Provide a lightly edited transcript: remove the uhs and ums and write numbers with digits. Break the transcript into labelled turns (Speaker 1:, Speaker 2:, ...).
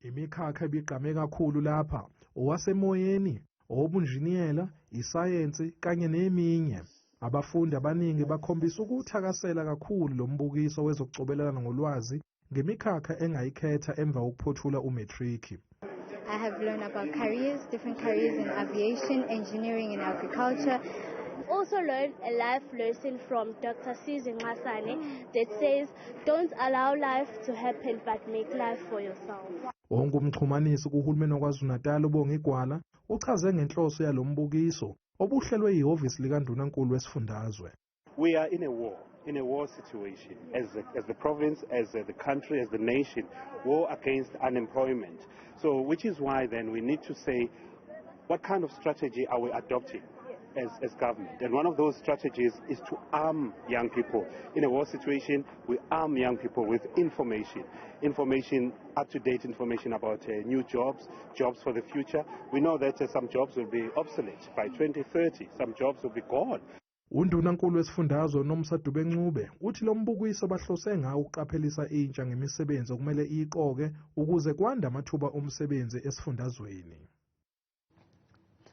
Speaker 1: Imikhakha ebigqame kakhulu lapha owasemoyeni, obunjiniyela, isayensi kanye neminye. Abafundi abaningi bakhombisa ukuthakasela kakhulu lo mbukiso wezokucobelelana ngolwazi ngemikhakha engayikhetha emva kokuphothula umatric.
Speaker 2: I have learned about careers, different careers in aviation, engineering and agriculture.
Speaker 3: Also learned a life lesson from Dr. Sizwe Nxasane that says, don't allow life to happen but make life for yourself.
Speaker 1: Ongumxhumanisi kuhulumeni waKwaZulu Natal uBonga Igwala uchaze ngenhloso yalombukiso obuhlelwe yihhovisi likaNdunankulu wesifundazwe.
Speaker 4: We are in a war situation as the province, as the country, as the nation, war against unemployment. So which is why then we need to say what kind of strategy are we adopting as government. And one of those strategies is to arm young people. In a war situation, we arm young people with information, up-to-date information about new jobs for the future. We know that some jobs will be obsolete by 2030. Some jobs will be gone.
Speaker 1: Undunankulu wesifundazwe uNomsadube Ncube uthi lo mbukiso bahlose ngawo ukuqaphelisa intsha ngemisebenzi okumele iyiqoke ukuze kwande amathuba omsebenzi esifundazweni.